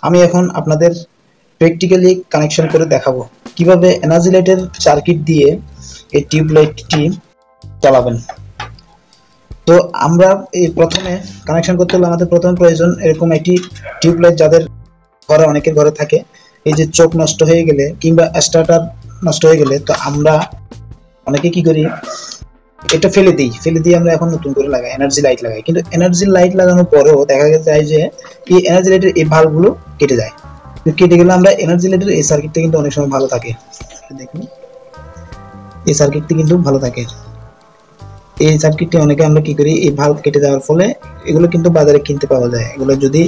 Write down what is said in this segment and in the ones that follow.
আমি এখন আপনাদের প্র্যাকটিক্যালি কানেকশন করে দেখাবো কিভাবে এনার্জি লাইটের সার্কিট দিয়ে এই টিউবলাইটটি চালাবেন। তো আমরা এই প্রথমে কানেকশন করতে হলে আমাদের প্রথমে প্রয়োজন এরকম একটি টিউবলাইট, যাদের ঘরে অনেকের ঘরে থাকে। এই যে চোখ নষ্ট হয়ে গেলে কিংবা স্টার্টার নষ্ট হয়ে গেলে তো আমরা অনেকে কি করি, এটা ফেলে দিয়ে আমরা এখন নতুন করে লাগাই, এনার্জি লাইট লাগাই। কিন্তু এনার্জি লাইট লাগানোর পরেও দেখা যায় যে এই এনার্জি লাইটের এই ভালভগুলো কেটে যায়। কেটে গেলে আমরা এনার্জি লাইটের এই সার্কিটটা কিন্তু অনেক সময় ভালো থাকে। দেখুন এই সার্কিটটি কিন্তু ভালো থাকে। এই সার্কিটটি অনেকে আমরা কি করি, এই ভালভ কেটে যাওয়ার ফলে এগুলো কিন্তু বাজারে কিনতে পাওয়া যায়। এগুলো যদি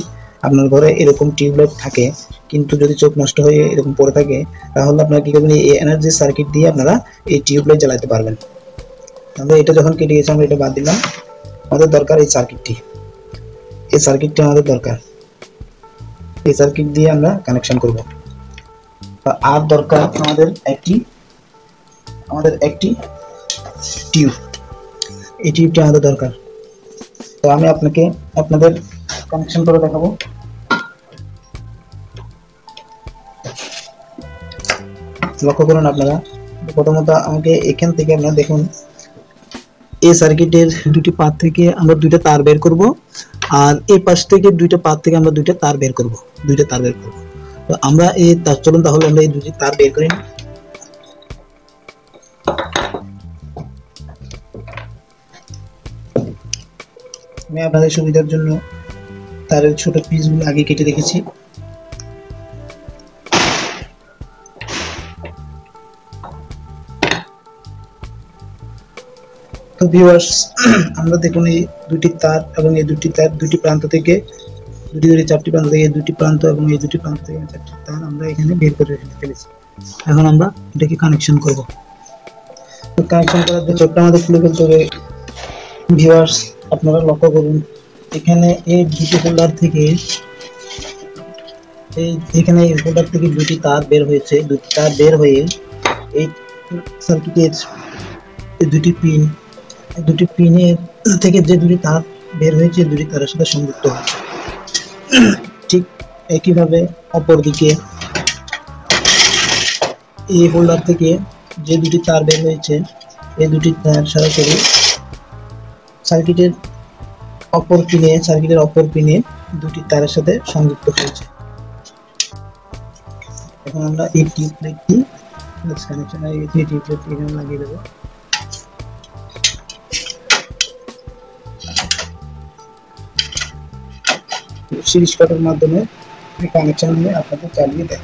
আপনার ঘরে এরকম টিউবলাইট থাকে কিন্তু যদি চোখ নষ্ট হয়ে এরকম পড়ে থাকে, তাহলে আপনারা কি করবেন, এই এনার্জি সার্কিট দিয়ে আপনারা এই টিউবলাইট জ্বালাতে পারবেন। আমরা এটা যখন কেটে গেছে আমরা এটা বাদ দিলাম। আমাদের দরকার এই সার্কিটটি, এই সার্কিটটি আমাদের দরকার। এই সার্কিট দিয়ে আমরা কানেকশন করব। আর দরকার আমাদের একটি টিউব, এই টিউবটি আমাদের দরকার। তো আমি আপনাদের কানেকশন করে দেখাবো। লক্ষ্য করুন আপনারা, প্রথমত আমাকে এখান থেকে আপনারা দেখুন, এই সার্কিটের দুটি পাত থেকে আমরা দুইটা তার বের করব, আর এই পাশ থেকে দুইটা পাত থেকে আমরা দুইটা তার বের করব। তো আমরা এই তার, চলুন তাহলে আমরা এই দুটি তার বের করি। আমি আপনাদের সুবিধার জন্য তারের ছোট পিসগুলো আগে কেটে রেখেছি। তো ভিউয়ার্স, আমরা দেখুন এই দুটি তার এবং এই দুটি তার দুটি প্রান্ত থেকে চারটি প্রান্ত থেকে দুটি প্রান্ত এবং এই দুটি প্রান্ত থেকে চারটি তার আমরা এখানে বের করে ফেলেছি। এখন আমরা এটাকে কানেকশন করব। তো কানেকশন করার জন্য চোখটা আমাদের খুলে ফেলতে হবে। ভিউয়ার্স আপনারা লক্ষ্য করুন, এখানে এই দুটি হোল্ডার থেকে এই হোল্ডার থেকে দুটি তার বের হয়েছে। দুটি তার বের হয়ে এই সার্কিটের দুটি পিনের থেকে যে দুটি তার বের হয়েছে দুটি তারের সাথে সংযুক্ত হয়েছে। ঠিক একইভাবে অপরদিকে এই হোল্ডার থেকে যে দুটি তার বের হয়েছে এই দুটি তার সরাসরি সার্কিটের অপর পিনে দুটি তারের সাথে সংযুক্ত হয়েছে। এখন আমরা এই টিউবলাইটটি কানেকশন হয়ে গেছে, টিউবলাইটটি এখানে লাগিয়ে দেবো। সিরিজ কাটার মাধ্যমে কানেকশন নিয়ে আপনাদের চালিয়ে দেয়।